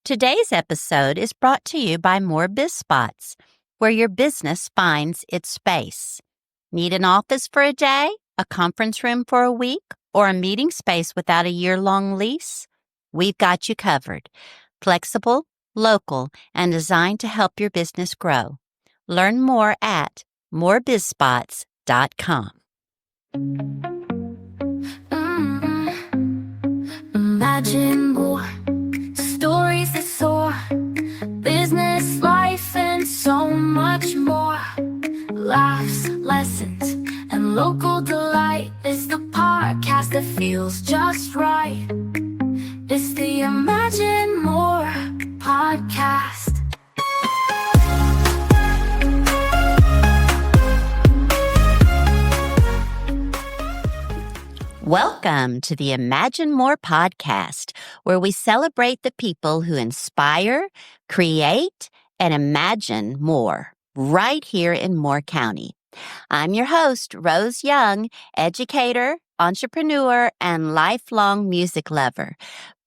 Today's episode is brought to you by Moore Spots, where your business finds its space. Need an office for a day, a conference room for a week, or a meeting space without a year-long lease? We've got you covered. Flexible, local, and designed to help your business grow. Learn more at moorebizspots.com. Imagine more stories that soar, business, life, and so much more. Laughs, lessons, and local delight. It's the podcast that feels just right. It's the Imagine More podcast. Welcome to the Imagine More podcast, where we celebrate the people who inspire, create, and imagine more right here in Moore County. I'm your host, Rose Young, educator, entrepreneur, and lifelong music lover,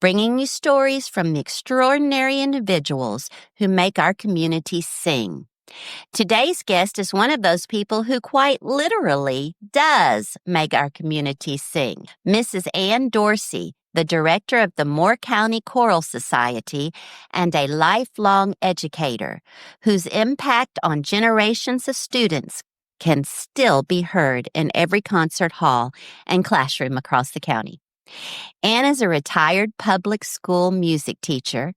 bringing you stories from the extraordinary individuals who make our community sing. Today's guest is one of those people who quite literally does make our community sing. Mrs. Anne Dorsey, the director of the Moore County Choral Society and a lifelong educator whose impact on generations of students can still be heard in every concert hall and classroom across the county. Anne is a retired public school music teacher,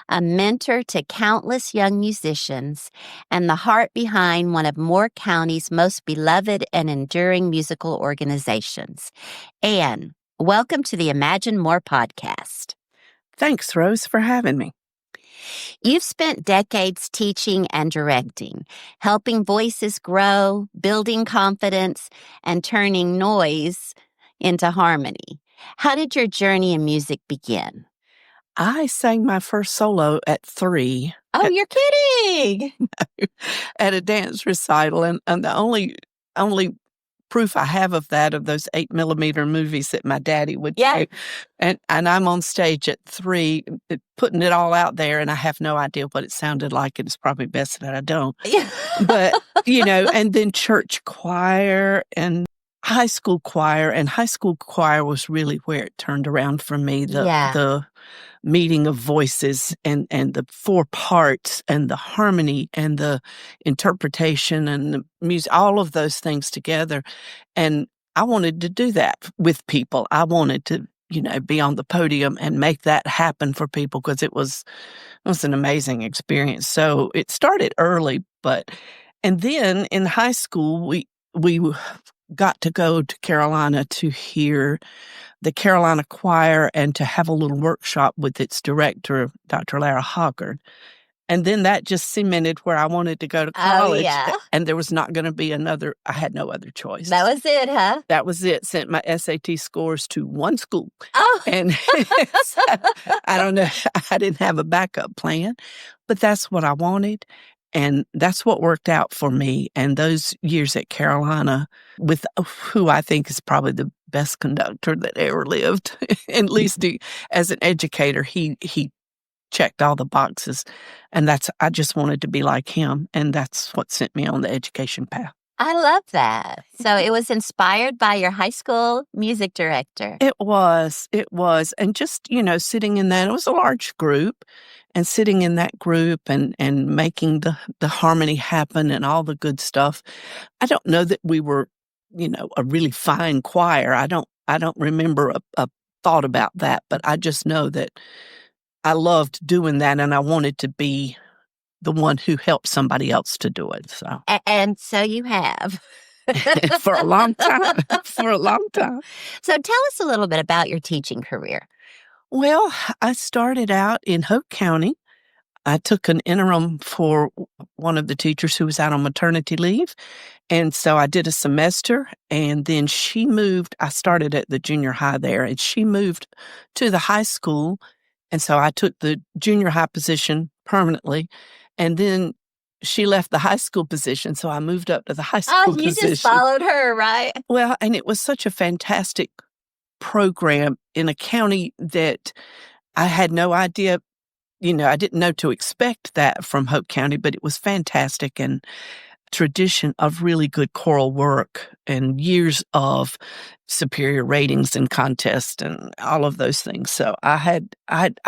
a mentor to countless young musicians, and the heart behind one of Moore County's most beloved and enduring musical organizations. Anne, welcome to the Imagine More podcast. Thanks, Rose, for having me. You've spent decades teaching and directing, helping voices grow, building confidence, and turning noise into harmony. How did your journey in music begin? I sang my first solo at 3. Oh, you're kidding! At a dance recital, and the only proof I have of that of those 8mm movies that my daddy would take. And I'm on stage at 3, putting it all out there, and I have no idea what it sounded like. It's probably best that I don't. Yeah. But, and then church choir and high school choir, and high school choir was really where it turned around for me. The meeting of voices and the 4 parts and the harmony and the interpretation and the music, all of those things together. And I wanted to do that with people. I wanted to, be on the podium and make that happen for people because it was an amazing experience. So it started early, and then in high school, we got to go to Carolina to hear the Carolina Choir and to have a little workshop with its director, Dr. Lara Hoggard. And then that just cemented where I wanted to go to college. Oh, yeah. And there was not going to be I had no other choice. That was it, huh? That was it. Sent my SAT scores to one school. Oh. And so, I don't know. I didn't have a backup plan, but that's what I wanted. And that's what worked out for me. And those years at Carolina with who I think is probably the best conductor that ever lived, at least as an educator, he checked all the boxes. And I just wanted to be like him. And that's what sent me on the education path. I love that. So it was inspired by your high school music director. It was. And just, sitting in that, it was a large group. And sitting in that group and making the harmony happen and all the good stuff. I don't know that we were, a really fine choir. I don't remember a thought about that, but I just know that I loved doing that and I wanted to be the one who helped somebody else to do it. So and so you have. For a long time. So tell us a little bit about your teaching career. Well, I started out in Hope County. I took an interim for one of the teachers who was out on maternity leave. And so I did a semester, and then she moved. I started at the junior high there, and she moved to the high school. And so I took the junior high position permanently. And then she left the high school position, so I moved up to the high school position. Oh, you just followed her, right? Well, and it was such a fantastic program in a county that I had no idea I didn't know to expect that from Hope County, but it was fantastic and tradition of really good choral work and years of superior ratings and contests and all of those things. So I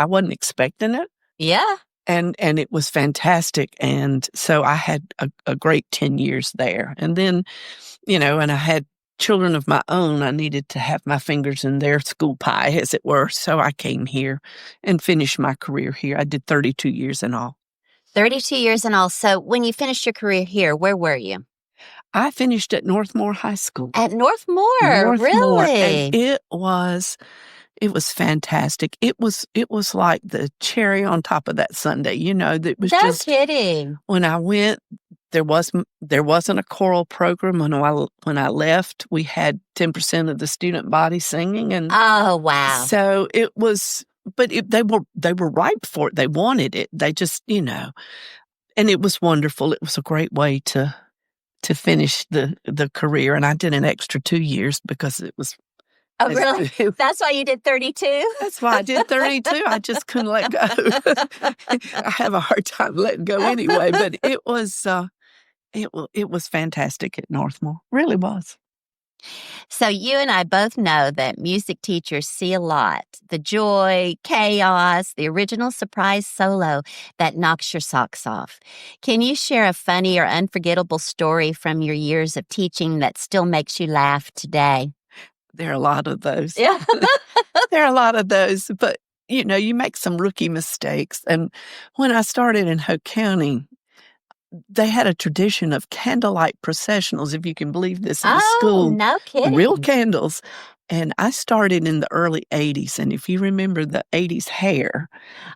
wasn't expecting it. Yeah. And it was fantastic. And so I had a great 10 years there. And then, and I had children of my own. I needed to have my fingers in their school pie, as it were. So I came here and finished my career here. I did 32 years in all. 32 years in all. So when you finished your career here, where were you? I finished at Northmore High School. At Northmore, really? And it was fantastic. It was like the cherry on top of that sundae. That was no just kidding. When I went, there wasn't a choral program. When I left, we had 10% of the student body singing, and oh wow! So it was. But they were ripe for it. They wanted it. They just, and it was wonderful. It was a great way to finish the career. And I did an extra 2 years because it was. Oh, really? That's why you did 32? That's why I did 32. I just couldn't let go. I have a hard time letting go anyway. But it was fantastic at Northmore. Really was. So you and I both know that music teachers see a lot. The joy, chaos, the original surprise solo that knocks your socks off. Can you share a funny or unforgettable story from your years of teaching that still makes you laugh today? There are a lot of those. Yeah. There are a lot of those. But, you make some rookie mistakes. And when I started in Hope County, they had a tradition of candlelight processionals, if you can believe this, in the school. Oh, no kidding. Real candles. And I started in the early 80s. And if you remember the 80s hair.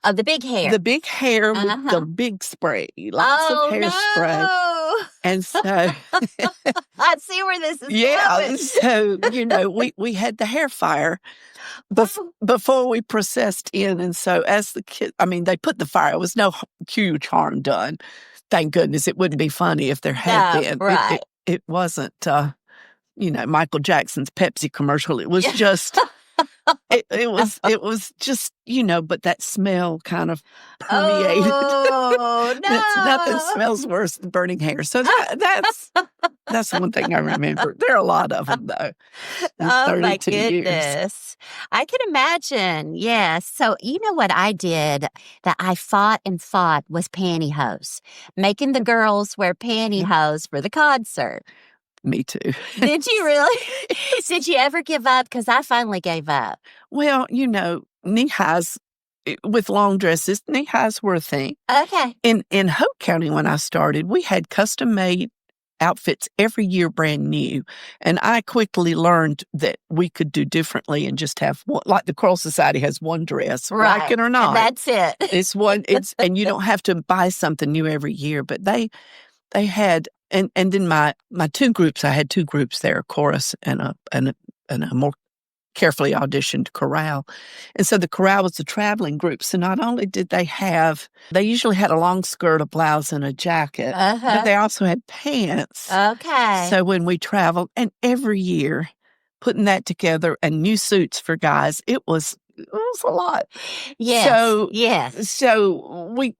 Oh, the big hair. The big hair with the big spray. Lots of hairspray. No. And so. I see where this is going. So, we had the hair fire before we processed in. And so as the kids, they put the fire. It was no huge harm done. Thank goodness. It wouldn't be funny if there had been. Right. It wasn't, Michael Jackson's Pepsi commercial. It was just, it was just, but that smell kind of permeated. Oh, no. Nothing smells worse than burning hair. So that's one thing I remember. There are a lot of them, though. Oh, my goodness. Years. I can imagine. Yes. So, you know what I did that I fought was pantyhose. Making the girls wear pantyhose for the concert. Me too. Did you really? Did you ever give up? Because I finally gave up. Well, knee highs with long dresses, knee highs were a thing. Okay. In Hope County, when I started, we had custom-made outfits every year, brand new. And I quickly learned that we could do differently and just have one, like the Choral Society has one dress, right. Like it or not. And that's it. And you don't have to buy something new every year. But they had, and then my two groups, I had two groups there, a chorus and a more carefully auditioned chorale. And so the chorale was the traveling group. So not only did they usually had a long skirt, a blouse, and a jacket, but they also had pants. Okay. So when we traveled, and every year, putting that together and new suits for guys, it was a lot. Yes. So we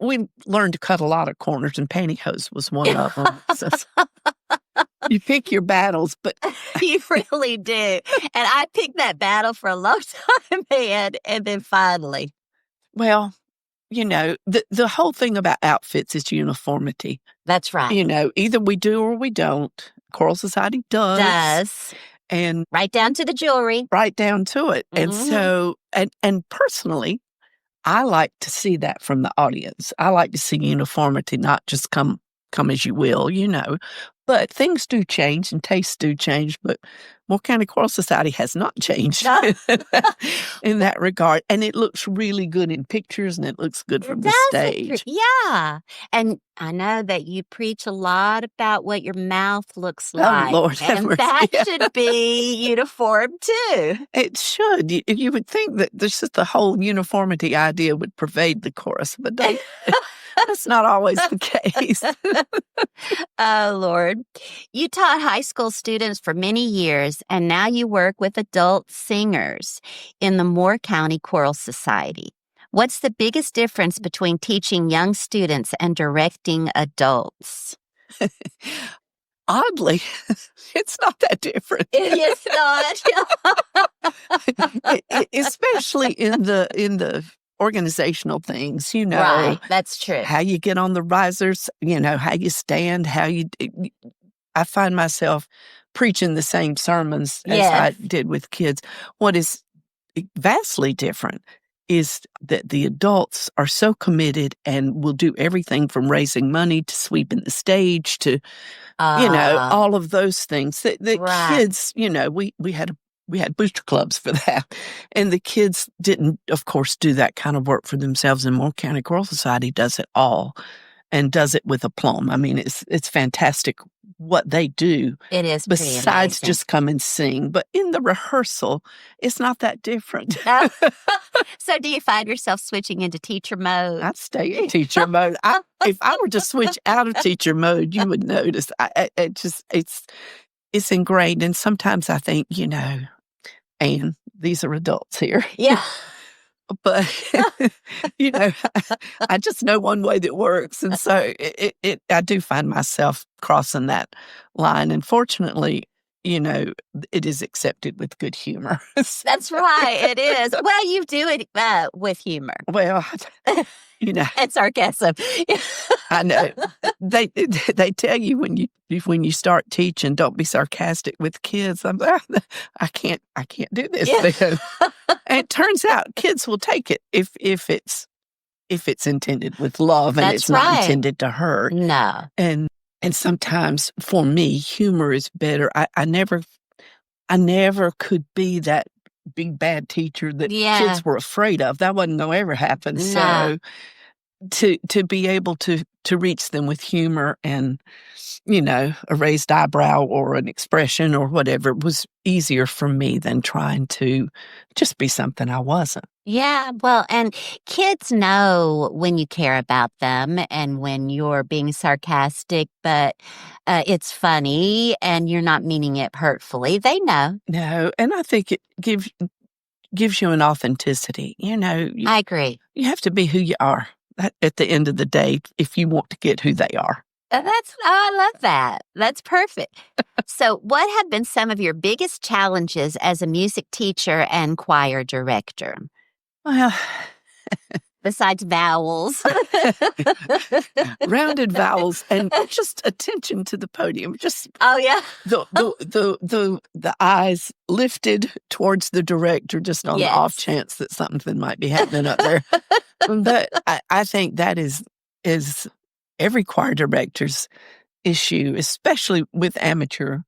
learned to cut a lot of corners, and pantyhose was one of them. So, you pick your battles, but you really do. And I picked that battle for a long time, man. And then finally. Well, the whole thing about outfits is uniformity. That's right. Either we do or we don't. Choral Society does. And right down to the jewelry. Right down to it. Mm-hmm. And so, and personally, I like to see that from the audience. I like to see uniformity, not just come as you will, But things do change and tastes do change. But Moore County Choral Society has not changed in that regard. And it looks really good in pictures, and it looks good from the stage. Yeah. And I know that you preach a lot about what your mouth looks like. Oh, Lord have mercy. That should be uniform, too. It should. You would think that the whole uniformity idea would pervade the chorus, but that's not always the case. Oh, Lord. You taught high school students for many years, and now you work with adult singers in the Moore County Choral Society. What's the biggest difference between teaching young students and directing adults? Oddly, it's not that different. It's not. Especially in the organizational things, Right, that's true. how you get on the risers, how you stand, I find myself preaching the same sermons as I did with kids. What is vastly different is that the adults are so committed and will do everything from raising money to sweeping the stage to, all of those things. The Right. kids, we had booster clubs for that. And the kids didn't, of course, do that kind of work for themselves. And Moore County Choral Society does it all and does it with aplomb. I mean, it's fantastic what they do. It is pretty besides amazing. just come and sing. But in the rehearsal, it's not that different. Oh. So do you find yourself switching into teacher mode? I stay in teacher mode. If I were to switch out of teacher mode, you would notice. It's ingrained. And sometimes I think, Anne, these are adults here. Yeah. But, I just know one way that works. And so I do find myself crossing that line. And fortunately, it is accepted with good humor. That's right. It is. Well, you do it with humor. Well, And sarcasm. I know. They tell you when you start teaching, don't be sarcastic with kids. I can't do this. Yeah. And it turns out kids will take it if it's intended with love and That's it's not right. intended to hurt. No. And sometimes for me, humor is better. I never could be that big bad teacher that kids were afraid of. That wasn't gonna ever happen. No. So to be able to reach them with humor and a raised eyebrow or an expression or whatever was easier for me than trying to just be something I wasn't. Yeah, well, and kids know when you care about them and when you're being sarcastic, but it's funny and you're not meaning it hurtfully. They know. No, and I think it gives you an authenticity. I agree. You have to be who you are at the end of the day if you want to get who they are. I love that. That's perfect. So what have been some of your biggest challenges as a music teacher and choir director? Well, Besides vowels. rounded vowels and just attention to the podium. Just Oh, yeah. the eyes lifted towards the director just on the off chance that something might be happening up there. But I think that is every choir director's issue, especially with amateur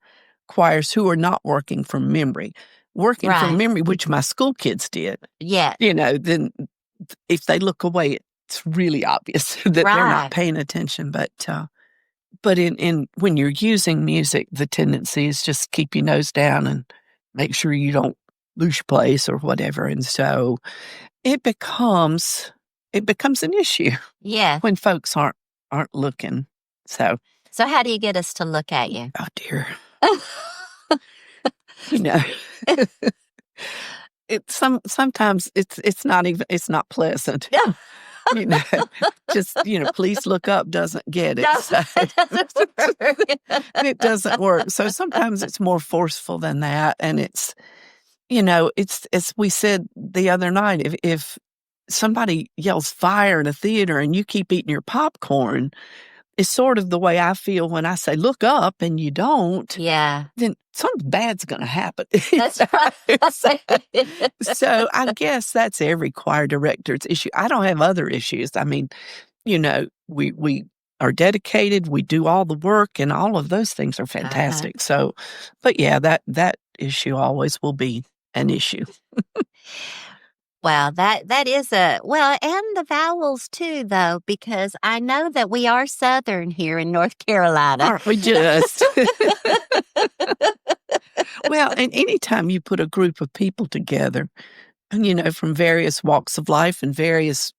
choirs who are not working from memory. Working from memory, which my school kids did. Yeah. Then if they look away, it's really obvious that they're not paying attention. But in when you're using music, the tendency is just keep your nose down and make sure you don't lose your place or whatever. And so it becomes an issue. Yeah. When folks aren't looking. So how do you get us to look at you? Oh dear. Sometimes it's not pleasant. Just please look up doesn't get it. So, it doesn't work. So sometimes it's more forceful than that, and it's as we said the other night, if somebody yells fire in a theater and you keep eating your popcorn, it's sort of the way I feel when I say look up and you don't. Yeah. Then something bad's going to happen. That's right. So I guess that's every choir director's issue. I don't have other issues. I mean, we are dedicated. We do all the work, and all of those things are fantastic. So, but yeah, that issue always will be an issue. Well, that is and the vowels too, though, because I know that we are Southern here in North Carolina. Aren't we just? Well, and anytime you put a group of people together, and from various walks of life and various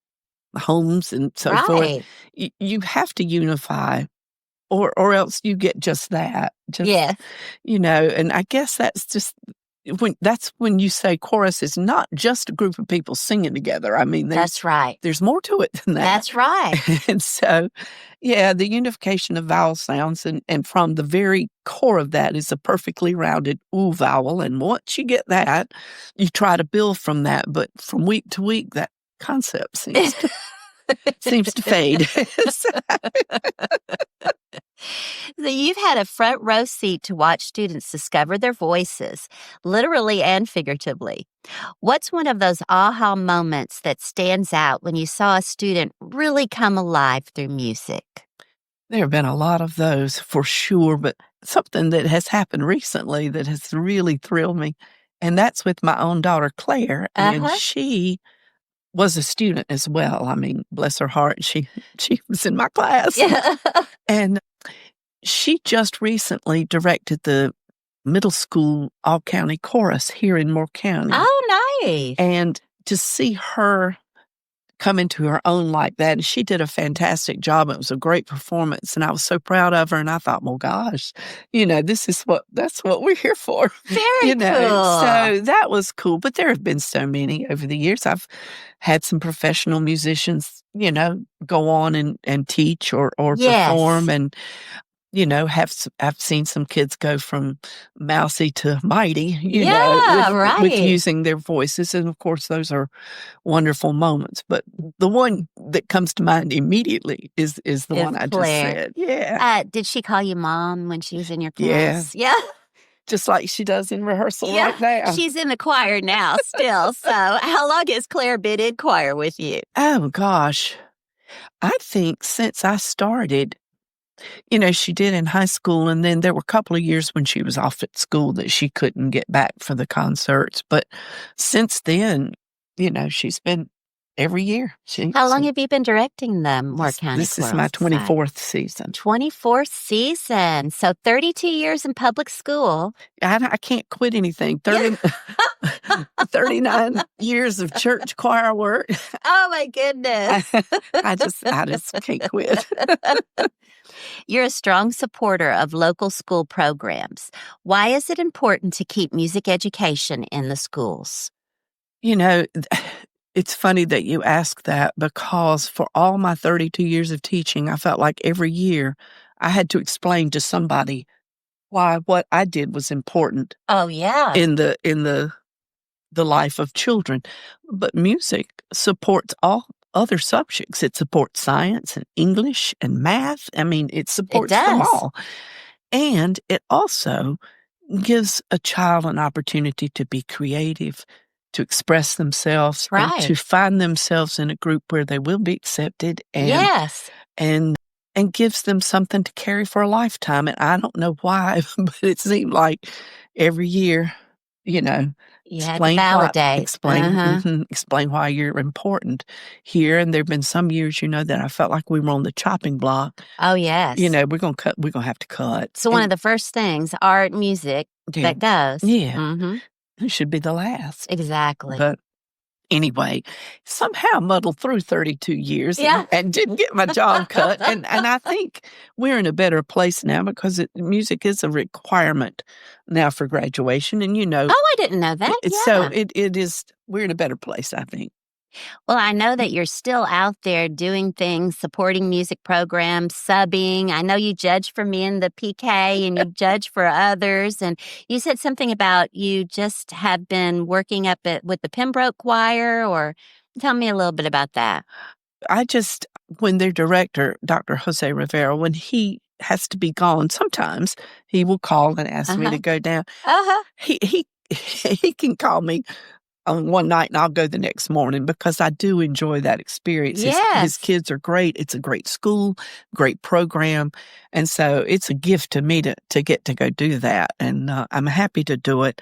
homes and so forth, you have to unify, or else you get just that. And I guess that's just that's when you say chorus is not just a group of people singing together. I mean, That's right. There's more to it than that. That's right. And so, yeah, the unification of vowel sounds, and from the very core of that is a perfectly rounded ooh vowel. And once you get that, you try to build from that. But from week to week, that concept seems to fade. So you've had a front row seat to watch students discover their voices, literally and figuratively. What's one of those aha moments that stands out when you saw a student really come alive through music? There have been a lot of those for sure, but something that has happened recently that has really thrilled me, and that's with my own daughter, Claire, and she was a student as well. I mean, bless her heart, she was in my class. Yeah. And she just recently directed the middle school all-county chorus here in Moore County. Oh, nice. And to see her come into her own like that, and she did a fantastic job. It was a great performance, and I was so proud of her, and I thought, well, gosh, that's what we're here for. Very cool. So that was cool. But there have been so many over the years. I've had some professional musicians, go on and teach or perform, and I've seen some kids go from mousy to mighty, with using their voices. And of course, those are wonderful moments. But the one that comes to mind immediately is the one I just said. Yeah. Did she call you Mom when she was in your Yeah. class? Yeah. Just like she does in rehearsal right now. She's in the choir now still. So how long has Claire been in choir with you? Oh, gosh. I think since I started, she did in high school, and then there were a couple of years when she was off at school that she couldn't get back for the concerts. But since then, she's been every year. How long have you been directing the Moore County This is Choral my Society? 24th season. 24th season. So 32 years in public school. I can't quit anything. 39 years of church choir work. Oh, my goodness. I just can't quit. You're a strong supporter of local school programs. Why is it important to keep music education in the schools? It's funny that you ask that, because for all my 32 years of teaching, I felt like every year I had to explain to somebody why what I did was important. Oh, yeah. In the life of children. But music supports all other subjects. It supports science and English and math. I mean, it supports them all. And it also gives a child an opportunity to be creative, to express themselves, and to find themselves in a group where they will be accepted, and gives them something to carry for a lifetime. And I don't know why, but it seemed like every year, explain why you're important here. And there've been some years, that I felt like we were on the chopping block. Oh, yes. We're going to have to cut. So one of the first things, art, music, that goes. Yeah. Mm-hmm. It should be the last. Exactly. But anyway, somehow muddled through 32 years and didn't get my job cut. And I think we're in a better place now, because music is a requirement now for graduation. And Oh, I didn't know that. So it is, we're in a better place, I think. Well, I know that you're still out there doing things, supporting music programs, subbing. I know you judge for me in the PK, and you judge for others. And you said something about you just have been working with the Pembroke Choir, or tell me a little bit about that. When their director, Dr. Jose Rivera, when he has to be gone, sometimes he will call and ask me to go down. He can call me on one night and I'll go the next morning, because I do enjoy that experience. His kids are great. It's a great school, great program. And so it's a gift to me to get to go do that. And I'm happy to do it.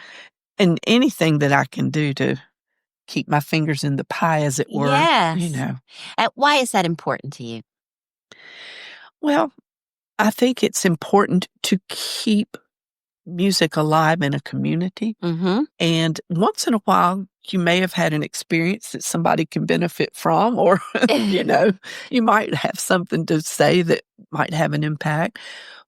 And anything that I can do to keep my fingers in the pie, as it were. Yes. Why is that important to you? Well, I think it's important to keep music alive in a community. Mm-hmm. And once in a while, you may have had an experience that somebody can benefit from, or, you might have something to say that might have an impact.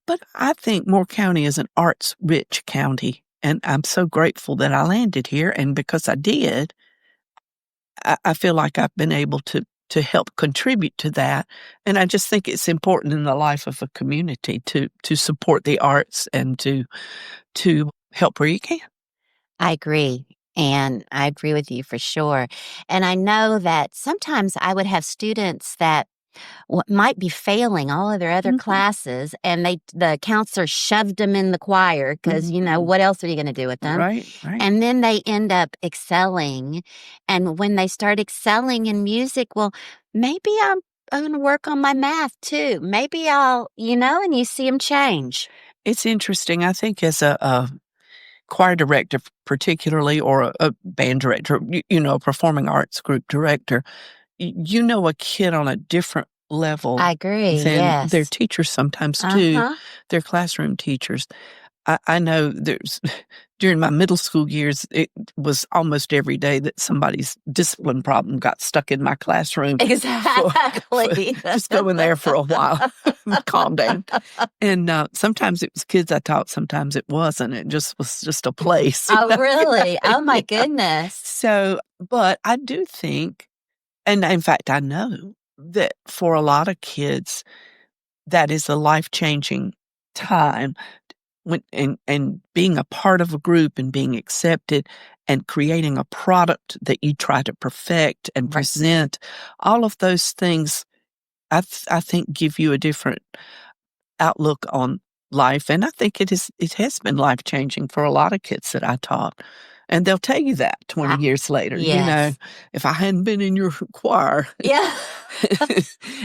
But I think Moore County is an arts-rich county. And I'm so grateful that I landed here. And because I did, I feel like I've been able to help contribute to that. And I just think it's important in the life of a community to support the arts and to help where you can. I agree. And I agree with you for sure. And I know that sometimes I would have students that might be failing all of their other Mhm. classes, and the counselor shoved them in the choir because, Mhm. what else are you going to do with them? Right, right. And then they end up excelling. And when they start excelling in music, well, maybe I'm going to work on my math too. Maybe and you see them change. It's interesting. I think as a choir director particularly, or a band director, a performing arts group director, a kid on a different level I agree. than their Yes. teachers sometimes too, Uh-huh. their classroom teachers. I know there's during my middle school years, it was almost every day that somebody's discipline problem got stuck in my classroom. Exactly. Just go in there for a while, calm down. And sometimes it was kids I taught, sometimes it wasn't. It just was just a place. Oh, really? Oh, my Yeah. goodness. So, but I do think, and in fact, I know that for a lot of kids, that is a life-changing time when and being a part of a group and being accepted and creating a product that you try to perfect and Right. present, all of those things, I think give you a different outlook on life, and I think it has been life-changing for a lot of kids that I taught, and they'll tell you that 20 years later, Yes. "If I hadn't been in your choir, Yeah.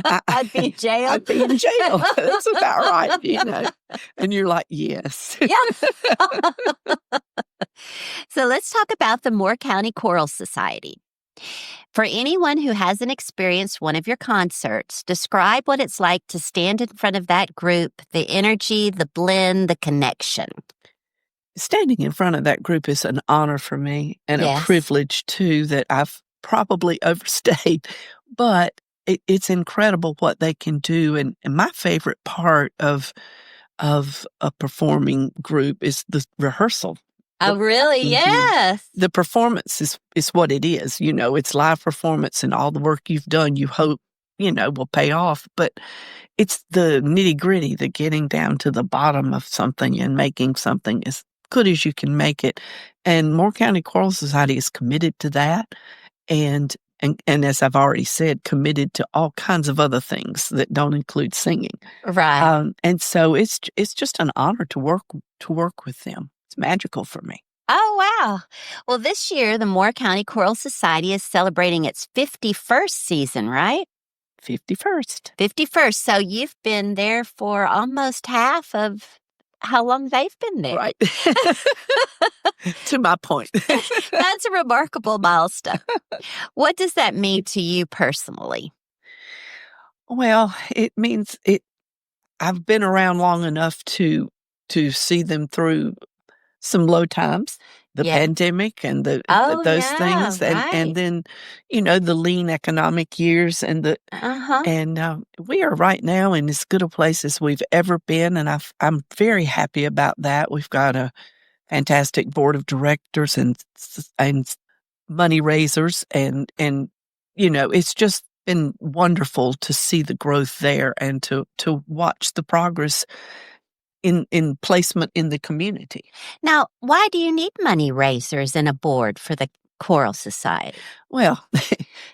I'd be in jail. I'd be in jail." That's about right, and you're like, "Yes." Yeah. So let's talk about the Moore County Choral Society. For anyone who hasn't experienced one of your concerts, describe what it's like to stand in front of that group, the energy, the blend, the connection. Standing in front of that group is an honor for me and a Yes. privilege too that I've probably overstayed, but it's incredible what they can do. And my favorite part of a performing group is the rehearsal. Oh, really? Mhm. Yes. The performance is what it is. It's live performance, and all the work you've done, you hope, will pay off. But it's the nitty-gritty, the getting down to the bottom of something and making something as good as you can make it. And Moore County Choral Society is committed to that, and and as I've already said, committed to all kinds of other things that don't include singing. Right. And so it's just an honor to work with them. It's magical for me. Oh, wow. Well, this year, the Moore County Choral Society is celebrating its 51st season, right? 51st. 51st. So you've been there for almost half of how long they've been there. Right. To my point. That's a remarkable milestone. What does that mean to you personally? Well, it means I've been around long enough to see them through some low times, the Yeah. pandemic and Oh, those yeah, things, and right. then, the lean economic years Uh-huh. and we are right now in as good a place as we've ever been, and I'm very happy about that. We've got a fantastic board of directors and money raisers, and it's just been wonderful to see the growth there and to watch the progress in placement in the community. Now, why do you need money raisers and a board for the Choral Society? Well,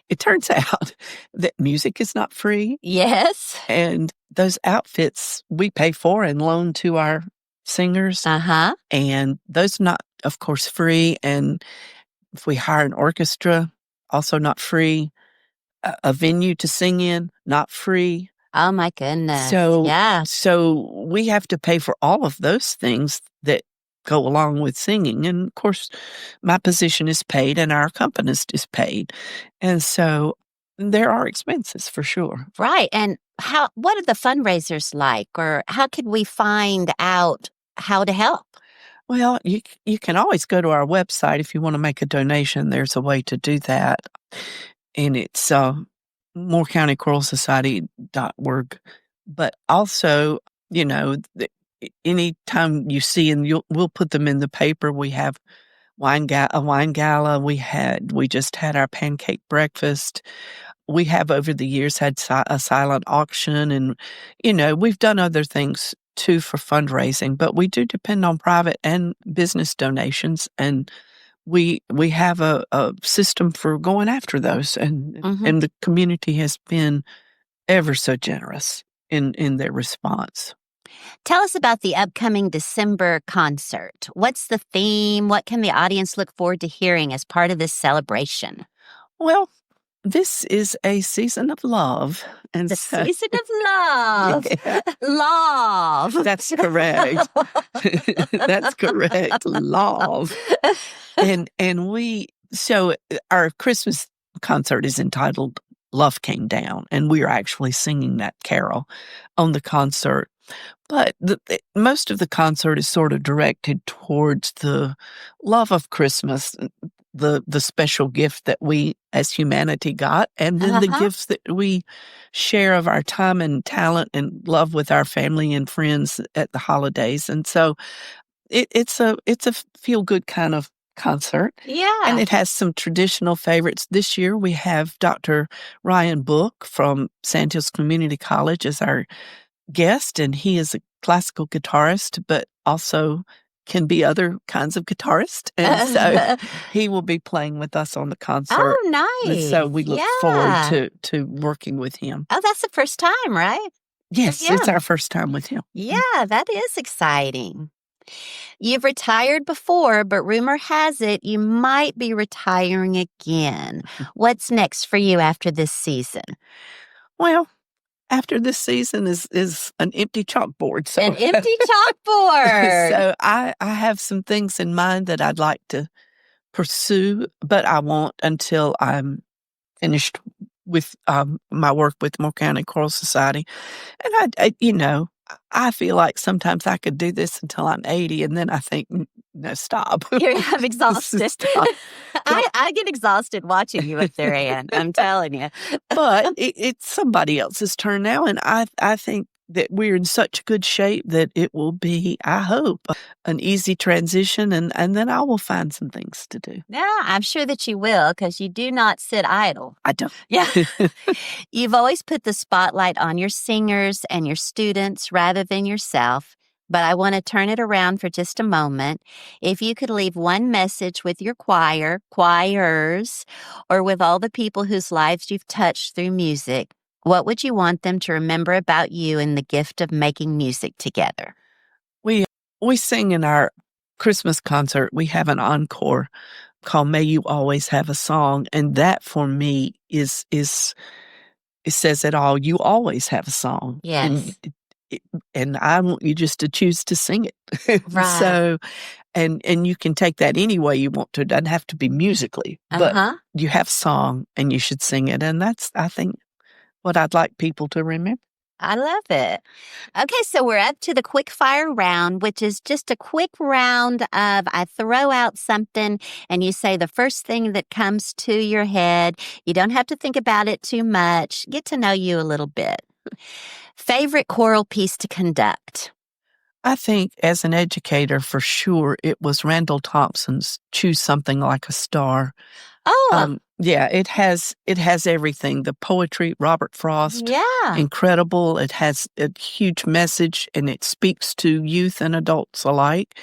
it turns out that music is not free, Yes. and those outfits we pay for and loan to our singers, Uh-huh. and those not, of course, free, and if we hire an orchestra, also not free. A venue to sing in, not free. Oh, my goodness. So Yeah. so we have to pay for all of those things that go along with singing, and, of course, my position is paid and our accompanist is paid, and so there are expenses for sure. Right. And what are the fundraisers like, or how could we find out how to help? Well, you can always go to our website if you wanna make a donation, there's a way to do that, and it's, morecountychoralsociety.org. But also, anytime you see, and we'll put them in the paper. We have a wine gala. We just had our pancake breakfast. We have over the years had a silent auction, and we've done other things too for fundraising, but we do depend on private and business donations, and we have a system for going after those, and the community has been ever so generous in their response. Tell us about the upcoming December concert. What's the theme? What can the audience look forward to hearing as part of this celebration? Well, this is a season of love. And season of love. Yeah. Love. That's correct. That's correct. Love. And so our Christmas concert is entitled Love Came Down, and we are actually singing that carol on the concert. But most of the concert is sort of directed towards the love of Christmas, the special gift that we as humanity got, and then the gifts that we share of our time and talent and love with our family and friends at the holidays. And so it's a feel-good kind of concert. Yeah. And it has some traditional favorites. This year we have Dr. Ryan Book from Sandhills Community College as our guest, and he is a classical guitarist, but also can be other kinds of guitarist. And so he will be playing with us on the concert. Oh, nice. And so we look forward to working with him. Oh, that's the first time, right? Yes, it's our first time with him. Yeah, that is exciting. You've retired before, but rumor has it you might be retiring again. What's next for you after this season? Well, after this season is an empty chalkboard. So. An empty chalkboard. So I have some things in mind that I'd like to pursue, but I won't until I'm finished with my work with Moore County Choral Society. And I feel like sometimes I could do this until I'm 80, and then I think, no, stop. I'm exhausted. I get exhausted watching you up there, Anne. I'm telling you. But it's somebody else's turn now, and I think that we're in such good shape that it will be, I hope, an easy transition, and then I will find some things to do. Yeah, I'm sure that you will, because you do not sit idle. I don't. Yeah. You've always put the spotlight on your singers and your students rather than yourself, but I want to turn it around for just a moment. If you could leave one message with your choirs, or with all the people whose lives you've touched through music, what would you want them to remember about you and the gift of making music together? We sing in our Christmas concert. We have an encore called May You Always Have a Song. And that for me it says it all. You always have a song. Yes. And I want you just to choose to sing it. Right. So, and you can take that any way you want to. It doesn't have to be musically, but you have song and you should sing it. And that's, I think, what I'd like people to remember. I love it. Okay, so we're up to the quick fire round, which is just a quick round of I throw out something and you say the first thing that comes to your head. You don't have to think about it too much. Get to know you a little bit. Favorite choral piece to conduct? I think as an educator, for sure, it was Randall Thompson's Choose Something Like a Star. Oh, yeah, it has everything. The poetry, Robert Frost, incredible. It has a huge message, and it speaks to youth and adults alike.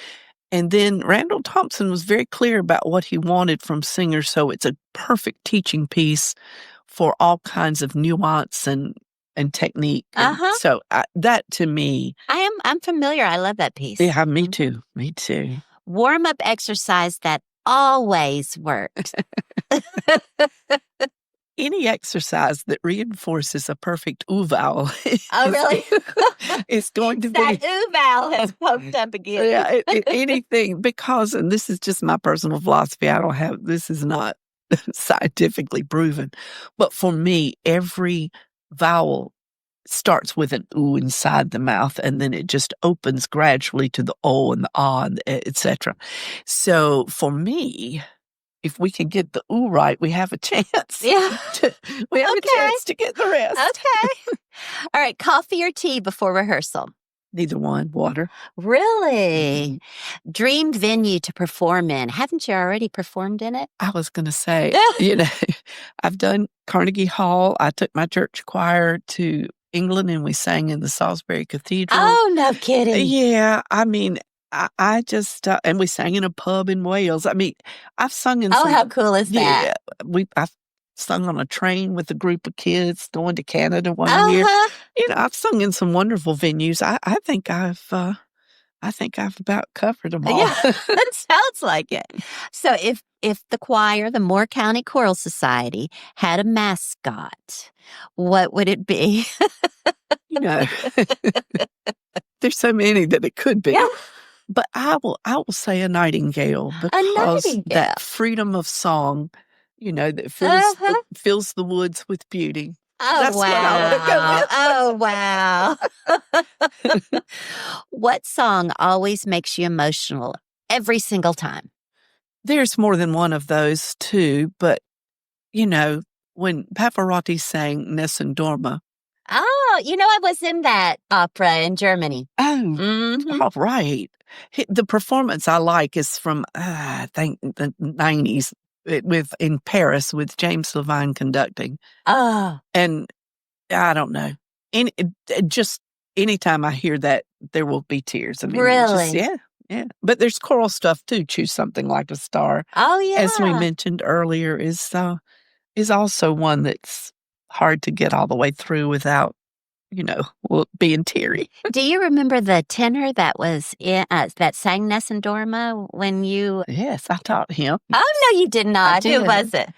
And then Randall Thompson was very clear about what he wanted from singers, so it's a perfect teaching piece for all kinds of nuance and technique. And so that to me, I'm familiar. I love that piece. Yeah, me too. Me too. Warm up exercise that always works. Any exercise that reinforces a perfect ooh vowel. Oh, really? It's going to be. That ooh vowel has poked up again. Yeah, anything, because, and this is just my personal philosophy, this is not scientifically proven, but for me, every vowel starts with an ooh inside the mouth, and then it just opens gradually to the o and the ah, and etc. So for me, if we can get the ooh right, we have a chance. Yeah. We have a chance to get the rest. Okay. All right. Coffee or tea before rehearsal? Neither one. Water. Really? Dream venue to perform in. Haven't you already performed in it? I was going to say, I've done Carnegie Hall. I took my church choir to England and we sang in the Salisbury Cathedral. Oh, no kidding. Yeah. I mean, I just, and we sang in a pub in Wales. I mean, I've sung in some. How cool is that? Yeah. I've sung on a train with a group of kids going to Canada one year. I've sung in some wonderful venues. I think I've about covered them all. Yeah, that sounds like it. So if the choir, the Moore County Choral Society, had a mascot, what would it be? There's so many that it could be. Yeah. But I will say a nightingale because that freedom of song, that fills the woods with beauty. Oh, That's wow. what I Oh, wow. What song always makes you emotional every single time? There's more than one of those too, but, when Pavarotti sang Nessun Dorma. Oh, I was in that opera in Germany. Oh, all right. The performance I like is from, I think, the 90s in Paris with James Levine conducting. Oh. And I don't know. Just anytime I hear that, there will be tears. I mean, really? Yeah. But there's choral stuff too. Choose Something Like a Star. Oh, yeah. As we mentioned earlier, is also one that's hard to get all the way through without, being teary. Do you remember the tenor that was that sang Nessun Dorma when you? Yes, I taught him. Oh, no, you did not. Who was it?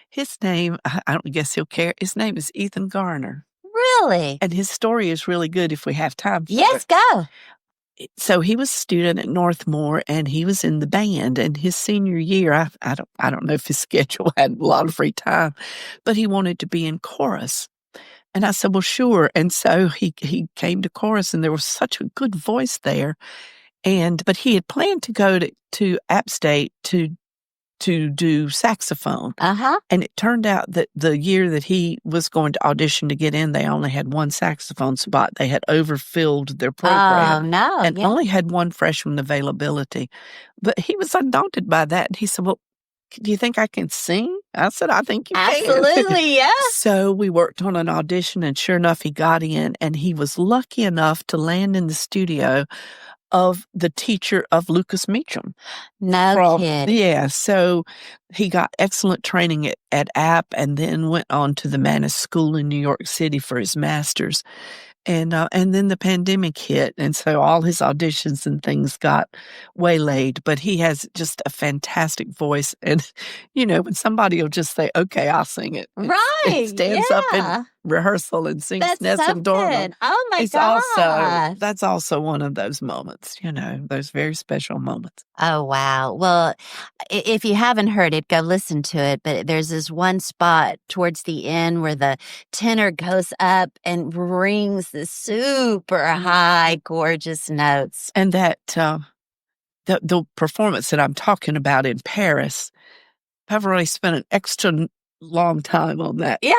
His name, I don't guess he'll care. His name is Ethan Garner. Really? And his story is really good if we have time for Yes, it. go. So he was a student at Northmore and he was in the band. And his senior year, I don't know if his schedule had a lot of free time, but he wanted to be in chorus. And I said, well, sure. And so he came to chorus and there was such a good voice there. But he had planned to go to App State to do saxophone. And it turned out that the year that he was going to audition to get in, they only had one saxophone spot. They had overfilled their program. Oh, no. And only had one freshman availability. But he was undaunted by that. And he said, well, do you think I can sing? I said, I think you can. Absolutely, yeah. So we worked on an audition, and sure enough, he got in, and he was lucky enough to land in the studio of the teacher of Lucas Meacham. No kidding. Yeah, so he got excellent training at App and then went on to the Mannes School in New York City for his master's. And then the pandemic hit, and so all his auditions and things got waylaid. But he has just a fantastic voice, and when somebody will just say, "Okay, I'll sing it," right? Stands up in rehearsal and sings Nessun Dorma. Oh my God! That's also one of those moments. Those very special moments. Oh wow! Well, if you haven't heard it, go listen to it. But there's this one spot towards the end where the tenor goes up and rings the super high, gorgeous notes. And that the performance that I'm talking about in Paris, Pavarotti spent an extra long time on that. Yeah.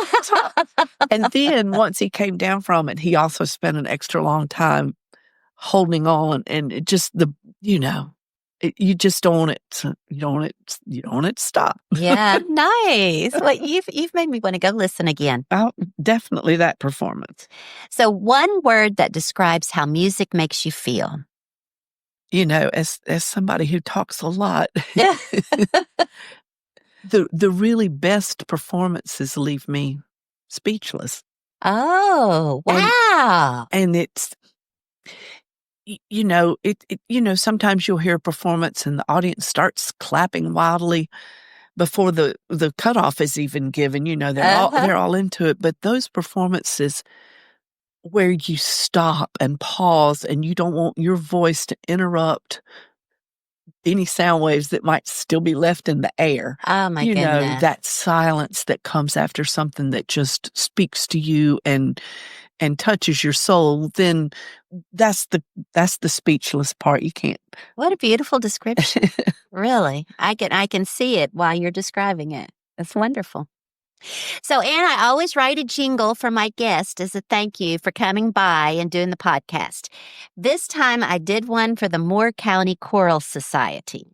And then once he came down from it, he also spent an extra long time holding on, and it just you just don't want it to stop. Yeah, nice. Well, you've made me want to go listen again. Oh, definitely that performance. So one word that describes how music makes you feel. As somebody who talks a lot, the really best performances leave me speechless. Oh, wow. And it's sometimes you'll hear a performance and the audience starts clapping wildly before the cutoff is even given. They're all into it. But those performances where you stop and pause and you don't want your voice to interrupt any sound waves that might still be left in the air. Oh my goodness. That silence that comes after something that just speaks to you and touches your soul, then that's the speechless part. You can't. What a beautiful description. Really. I can see it while you're describing it. That's wonderful. So, Anne, I always write a jingle for my guest as a thank you for coming by and doing the podcast. This time I did one for the Moore County Choral Society.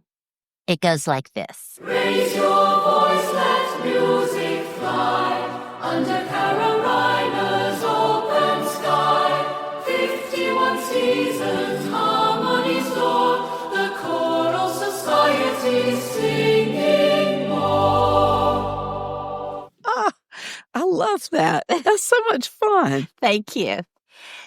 It goes like this. Raise your voice, let music fly under Carolina's open sky. 51 seasons, harmony soar, the Choral Society singing more. I love that. That's so much fun. Thank you.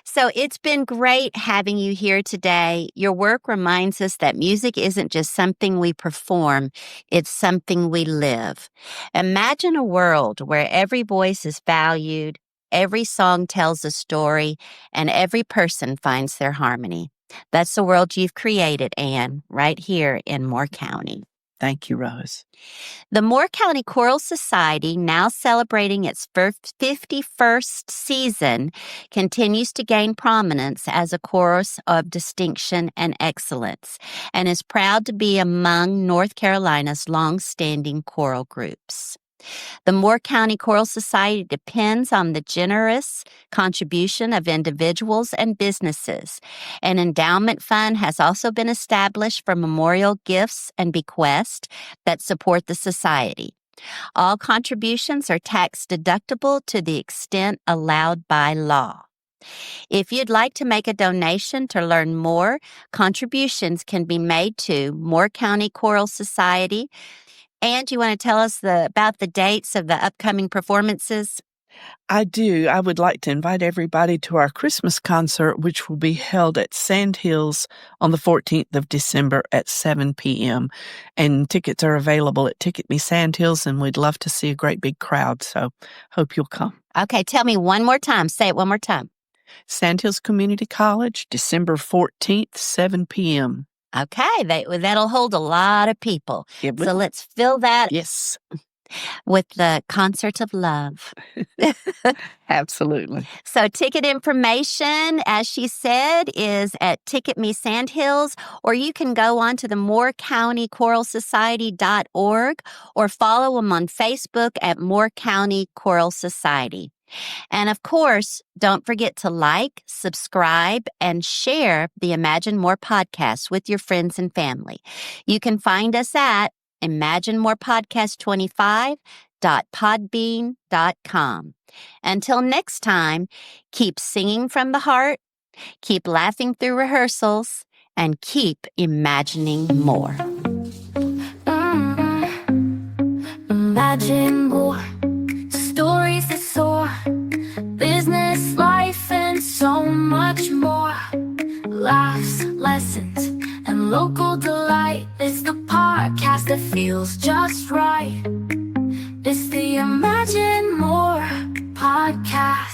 So it's been great having you here today. Your work reminds us that music isn't just something we perform, it's something we live. Imagine a world where every voice is valued, every song tells a story, and every person finds their harmony. That's the world you've created, Anne, right here in Moore County. Thank you, Rose. The Moore County Choral Society, now celebrating its 51st season, continues to gain prominence as a chorus of distinction and excellence, and is proud to be among North Carolina's long-standing choral groups. The Moore County Choral Society depends on the generous contribution of individuals and businesses. An endowment fund has also been established for memorial gifts and bequests that support the society. All contributions are tax deductible to the extent allowed by law. If you'd like to make a donation to learn more, contributions can be made to Moore County Choral Society. And do you want to tell us about the dates of the upcoming performances? I do. I would like to invite everybody to our Christmas concert, which will be held at Sandhills on the 14th of December at 7 p.m. And tickets are available at Ticket Me Sandhills, and we'd love to see a great big crowd. So hope you'll come. Okay, tell me one more time. Say it one more time. Sandhills Community College, December 14th, 7 p.m. Okay, that'll hold a lot of people. So let's fill that with the concert of love. Absolutely. So ticket information, as she said, is at Ticket Me Sandhills, or you can go on to the moorecountychoralsociety.org or follow them on Facebook at Moore County Choral Society. And of course, don't forget to like, subscribe, and share the Imagine More podcast with your friends and family. You can find us at imaginemorepodcast25.podbean.com. Until next time, keep singing from the heart, keep laughing through rehearsals, and keep imagining more. Imagine more. Stories that soar, business, life, and so much more. Laughs, lessons, and local delight. It's the podcast that feels just right. It's the Imagine More podcast.